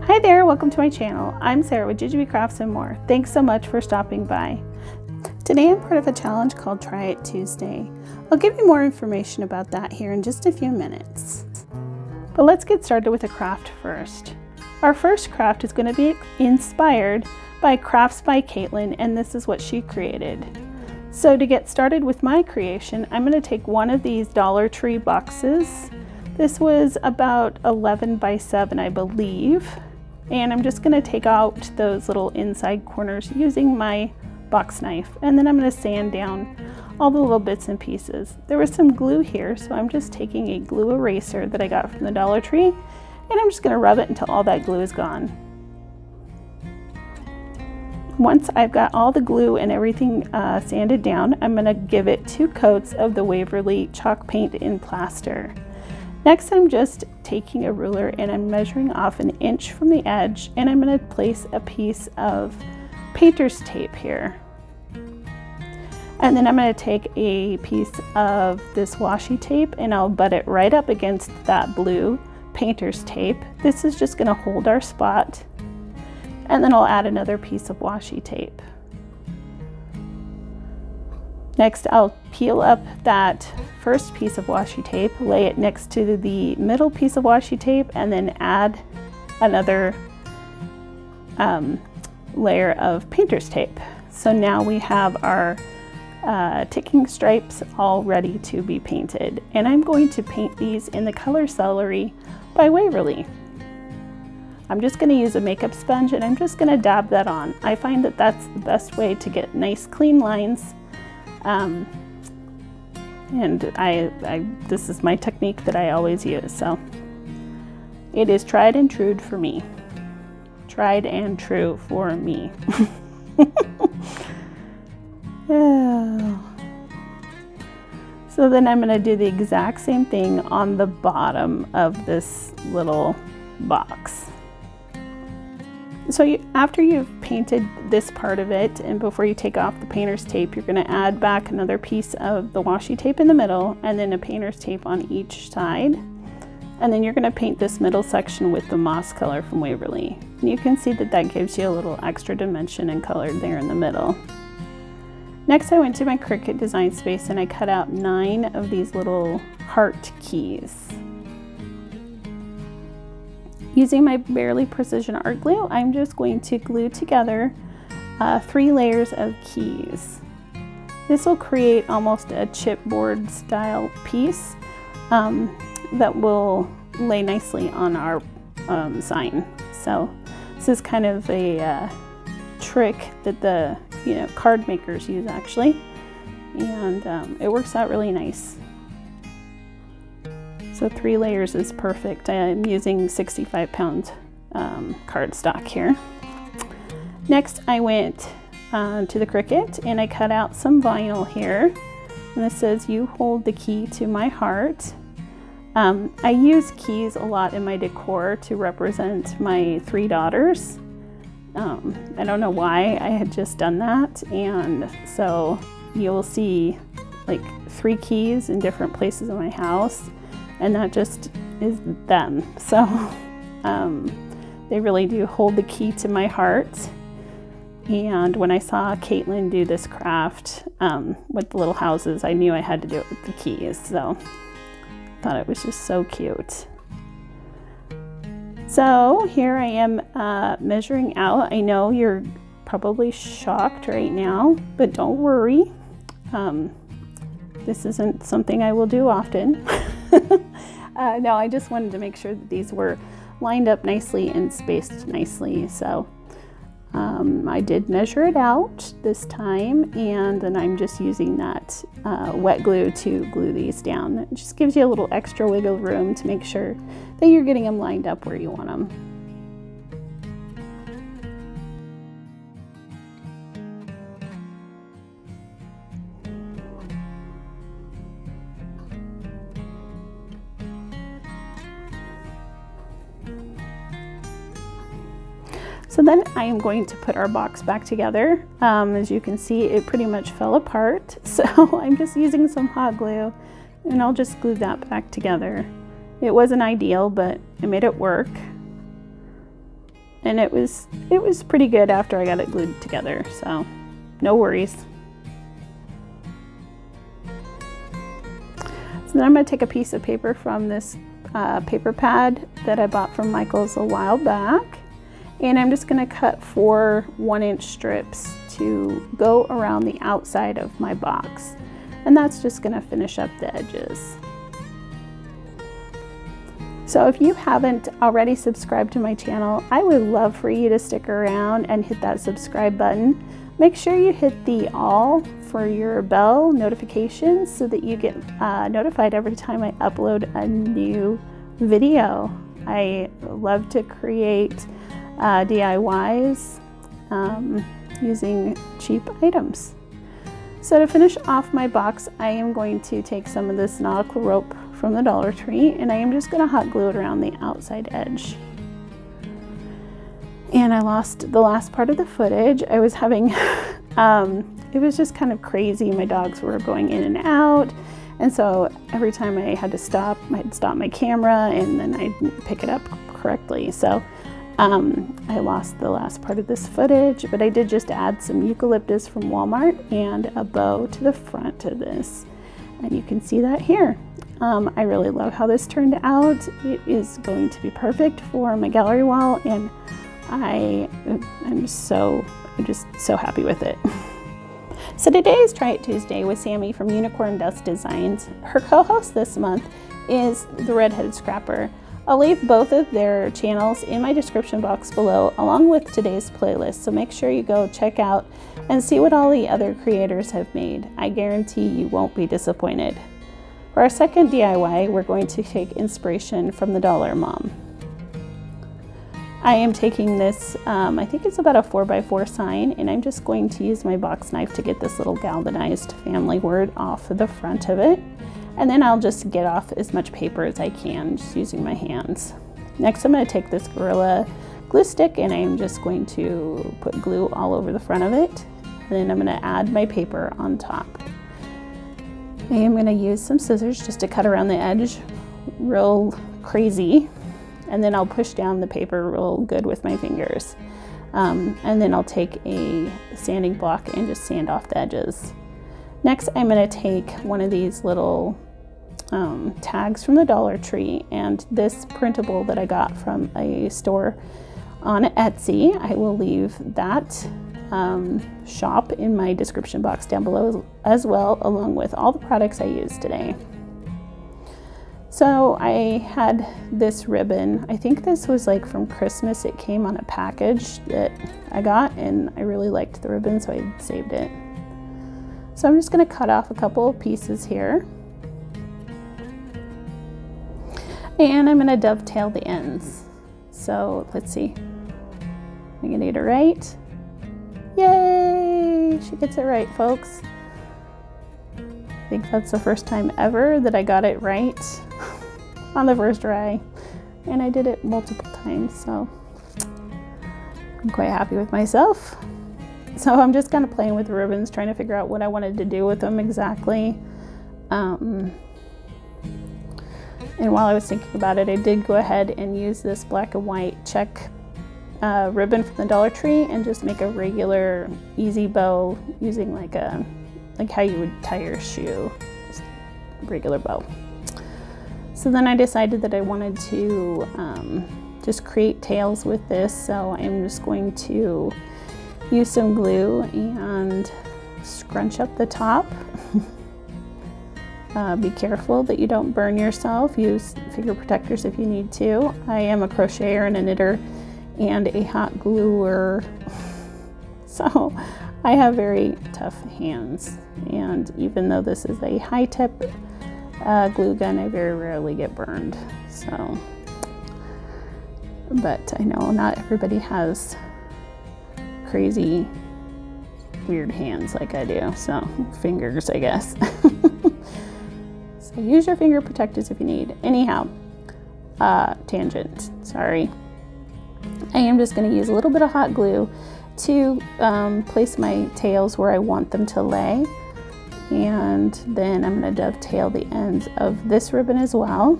Hi there, welcome to my channel. I'm Sarah with Jujube Crafts and more. Thanks so much for stopping by. Today I'm part of a challenge called Try It Tuesday. I'll give you more information about that here in just a few minutes. But let's get started with a craft first. Our first craft is going to be inspired by Krafts by Katelyn, and this is what she created. So to get started with my creation, I'm going to take one of these Dollar Tree boxes. This was about 11 by 7, I believe. And I'm just going to take out those little inside corners using my box knife, and then I'm going to sand down all the little bits and pieces. There was some glue here, so I'm just taking a glue eraser that I got from the Dollar Tree, and I'm just going to rub it until all that glue is gone. Once I've got all the glue and everything sanded down, I'm going to give it 2 coats of the Waverly Chalk paint in plaster. Next, I'm just taking a ruler and I'm measuring off 1 inch from the edge, and I'm going to place a piece of painter's tape here. And then I'm going to take a piece of this washi tape and I'll butt it right up against that blue painter's tape. This is just going to hold our spot. And then I'll add another piece of washi tape. Next, I'll peel up that first piece of washi tape, lay it next to the middle piece of washi tape, and then add another layer of painter's tape. So now we have our ticking stripes all ready to be painted. And I'm going to paint these in the color Celery by Waverly. I'm just going to use a makeup sponge and I'm just going to dab that on. I find that that's the best way to get nice clean lines. And this is my technique that I always use, so it is tried and true for me. Tried and true for me. Yeah. So then I'm going to do the exact same thing on the bottom of this little box. So after you've painted this part of it, and before you take off the painter's tape, you're going to add back another piece of the washi tape in the middle, and then a painter's tape on each side. And then you're going to paint this middle section with the moss color from Waverly. And you can see that that gives you a little extra dimension and color there in the middle. Next, I went to my Cricut design space and I cut out 9 of these little heart keys. Using my Barely Precision Art Glue, I'm just going to glue together 3 layers of keys. This will create almost a chipboard style piece that will lay nicely on our sign. So this is kind of a trick that the card makers use actually, and it works out really nice. So 3 layers is perfect. I'm using 65-pound cardstock here. Next, I went to the Cricut and I cut out some vinyl here. And this says, "You hold the key to my heart." I use keys a lot in my decor to represent my 3 daughters. I don't know why I had just done that. And so you'll see like 3 keys in different places in my house. And that just is them. So they really do hold the key to my heart. And when I saw Katelyn do this craft with the little houses, I knew I had to do it with the keys. So I thought it was just so cute. So here I am measuring out. I know you're probably shocked right now, but don't worry. This isn't something I will do often. No, I just wanted to make sure that these were lined up nicely and spaced nicely. So I did measure it out this time, and then I'm just using that wet glue to glue these down. It just gives you a little extra wiggle room to make sure that you're getting them lined up where you want them. So then I am going to put our box back together. As you can see, it pretty much fell apart. So I'm just using some hot glue and I'll just glue that back together. It wasn't ideal, but I made it work. and it was pretty good after I got it glued together, so no worries. So then I'm going to take a piece of paper from this paper pad that I bought from Michael's a while back, and I'm just going to cut 4 1-inch strips to go around the outside of my box, and that's just going to finish up the edges. So if you haven't already subscribed to my channel, I would love for you to stick around and hit that subscribe button. Make sure you hit the all for your bell notifications so that you get notified every time I upload a new video. I love to create DIYs using cheap items. So to finish off my box, I am going to take some of this nautical rope from the Dollar Tree, and I am just going to hot glue it around the outside edge. And I lost the last part of the footage. I was having, it was just kind of crazy. My dogs were going in and out, and so every time I had to stop, I'd stop my camera and then I'd pick it up correctly. So I lost the last part of this footage, but I did just add some eucalyptus from Walmart and a bow to the front of this, and you can see that here. I really love how this turned out. It is going to be perfect for my gallery wall, and I'm just so happy with it. So today is Try It Tuesday with Sammy from Unicorn Dust Designs. Her co-host this month is the Redheaded Scrapper. I'll leave both of their channels in my description box below, along with today's playlist, so make sure you go check out and see what all the other creators have made. I guarantee you won't be disappointed. For our second DIY, we're going to take inspiration from the Dollar Mom. I am taking this, I think it's about a 4x4 sign, and I'm just going to use my box knife to get this little galvanized family word off of the front of it. And then I'll just get off as much paper as I can, just using my hands. Next, I'm going to take this Gorilla glue stick, and I'm just going to put glue all over the front of it. And then I'm going to add my paper on top. I am going to use some scissors just to cut around the edge real crazy. And then I'll push down the paper real good with my fingers. And then I'll take a sanding block and just sand off the edges. Next, I'm going to take one of these little tags from the Dollar Tree, and this printable that I got from a store on Etsy. I will leave that shop in my description box down below as well, along with all the products I used today. So I had this ribbon. I think this was like from Christmas. It came on a package that I got, and I really liked the ribbon, so I saved it. So I'm just going to cut off a couple of pieces here. And I'm going to dovetail the ends. So let's see. I'm going to get it right. Yay! She gets it right, folks. I think that's the first time ever that I got it right on the first try. And I did it multiple times, so I'm quite happy with myself. So I'm just kind of playing with the ribbons, trying to figure out what I wanted to do with them exactly. And while I was thinking about it, I did go ahead and use this black and white check ribbon from the Dollar Tree and just make a regular easy bow using like how you would tie your shoe, just a regular bow. So then I decided that I wanted to just create tails with this, so I'm just going to use some glue and scrunch up the top. Be careful that you don't burn yourself. Use finger protectors if you need to. I am a crocheter and a knitter and a hot gluer, so I have very tough hands. And even though this is a high-tip glue gun, I very rarely get burned. So, but I know not everybody has crazy weird hands like I do, so fingers, I guess. So use your finger protectors if you need. Anyhow, tangent, sorry. I am just going to use a little bit of hot glue to place my tails where I want them to lay, and then I'm going to dovetail the ends of this ribbon as well.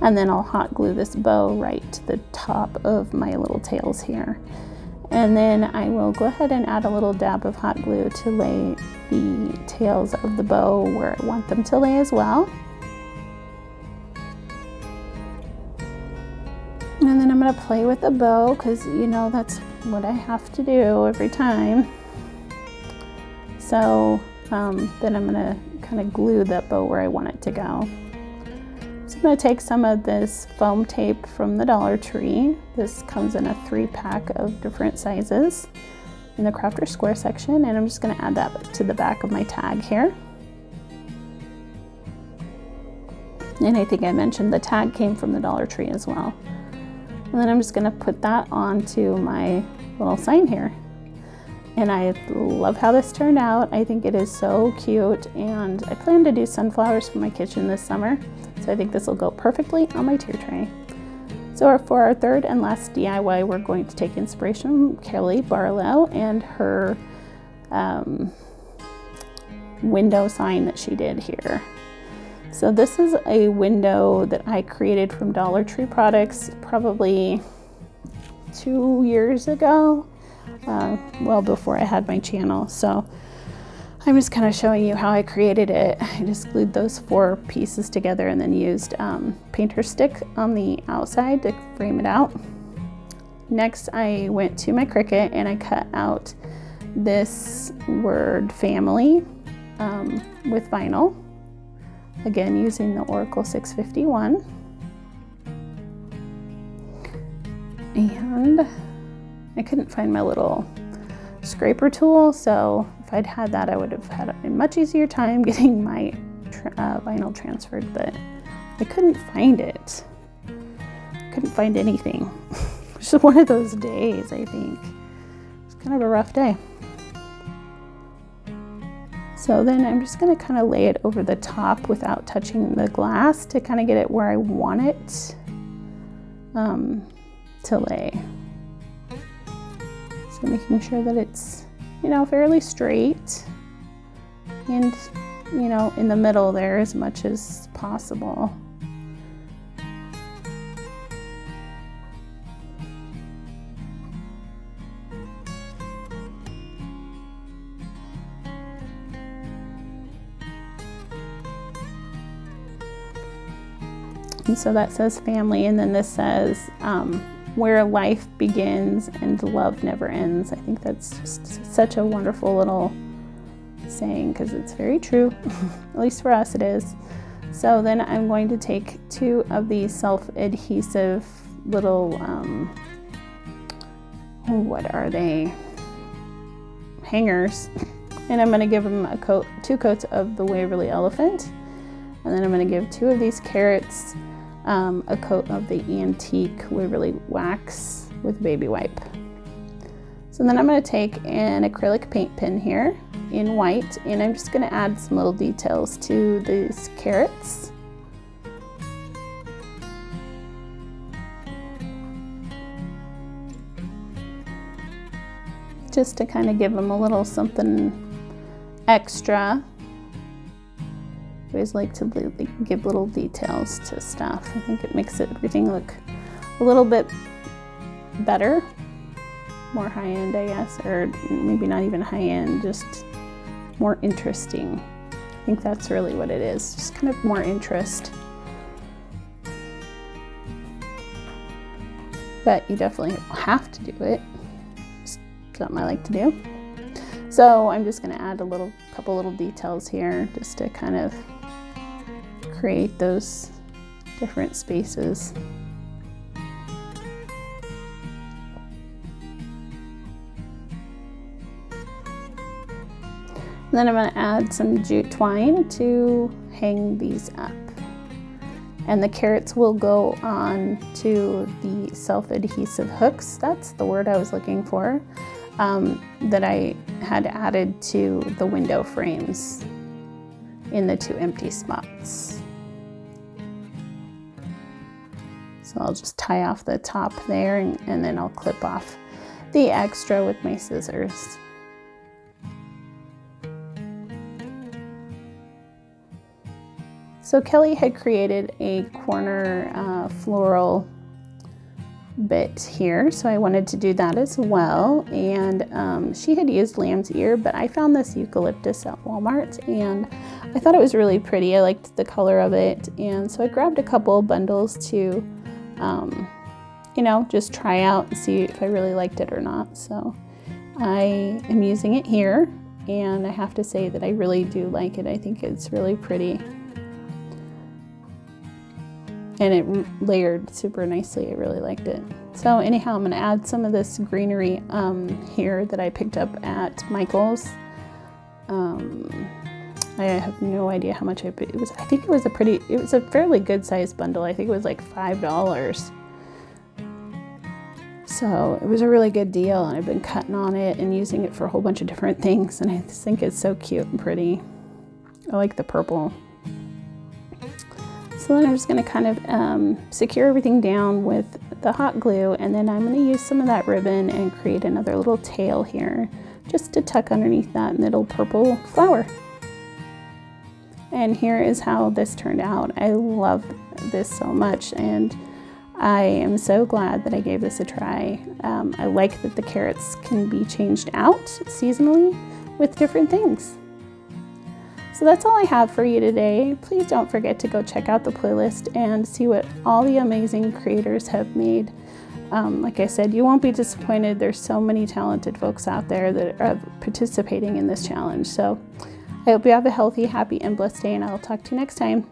And then I'll hot glue this bow right to the top of my little tails here. And then I will go ahead and add a little dab of hot glue to lay the tails of the bow where I want them to lay as well. And then I'm going to play with the bow because, you know, that's what I have to do every time. So then I'm going to kind of glue that bow where I want it to go. So I'm going to take some of this foam tape from the Dollar Tree. This comes in a 3-pack of different sizes in the Crafter Square section, and I'm just going to add that to the back of my tag here. And I think I mentioned the tag came from the Dollar Tree as well. And then I'm just going to put that onto my little sign here. And I love how this turned out. I think it is so cute, and I plan to do sunflowers for my kitchen this summer. So I think this will go perfectly on my tier tray. So for our third and last DIY, we're going to take inspiration from Kelly Barlow and her window sign that she did here. So this is a window that I created from Dollar Tree products probably 2 years ago, well before I had my channel. So I'm just kind of showing you how I created it. I just glued those 4 pieces together and then used painter stick on the outside to frame it out. Next, I went to my Cricut and I cut out this word family with vinyl. Again, using the Oracle 651. And I couldn't find my little scraper tool, so if I'd had that, I would have had a much easier time getting my vinyl transferred, but I couldn't find it. Couldn't find anything. It's just one of those days, I think. It's kind of a rough day. So then I'm just going to kind of lay it over the top without touching the glass to kind of get it where I want it to lay. So making sure that it's, you know, fairly straight and, you know, in the middle there as much as possible. And so that says family, and then this says where life begins and love never ends. I think that's just such a wonderful little saying because it's very true. At least for us it is. So then I'm going to take 2 of these self-adhesive little, what are they? Hangers. And I'm going to give them 2 coats of the Waverly Elephant. And then I'm going to give 2 of these carrots a coat of the antique Waverly wax with baby wipe. So then I'm going to take an acrylic paint pen here in white, and I'm just going to add some little details to these carrots. Just to kind of give them a little something extra. I always like to give little details to stuff. I think it makes everything look a little bit better, more high-end, I guess, or maybe not even high-end, just more interesting. I think that's really what it is, just kind of more interest. But you definitely have to do it. It's something I like to do. So I'm just going to add a couple little details here just to kind of create those different spaces. And then I'm going to add some jute twine to hang these up. And the carrots will go on to the self-adhesive hooks. That's the word I was looking for, that I had added to the window frames in the 2 empty spots. So I'll just tie off the top there and then I'll clip off the extra with my scissors. So Kelly had created a corner floral bit here, so I wanted to do that as well. And she had used lamb's ear, but I found this eucalyptus at Walmart and I thought it was really pretty. I liked the color of it, and so I grabbed a couple bundles to you know, just try out and see if I really liked it or not. So I am using it here, and I have to say that I really do like it. I think it's really pretty, and it layered super nicely. I really liked it. So anyhow, I'm going to add some of this greenery here that I picked up at Michael's. I have no idea how much it was. I think it was a fairly good sized bundle. I think it was like $5. So it was a really good deal, and I've been cutting on it and using it for a whole bunch of different things, and I just think it's so cute and pretty. I like the purple. So then I'm just going to kind of secure everything down with the hot glue, and then I'm going to use some of that ribbon and create another little tail here just to tuck underneath that little purple flower. And here is how this turned out. I love this so much, and I am so glad that I gave this a try. I like that the carrots can be changed out seasonally with different things. So that's all I have for you today. Please don't forget to go check out the playlist and see what all the amazing creators have made. Like I said, you won't be disappointed. There's so many talented folks out there that are participating in this challenge. So I hope you have a healthy, happy, and blessed day, and I'll talk to you next time.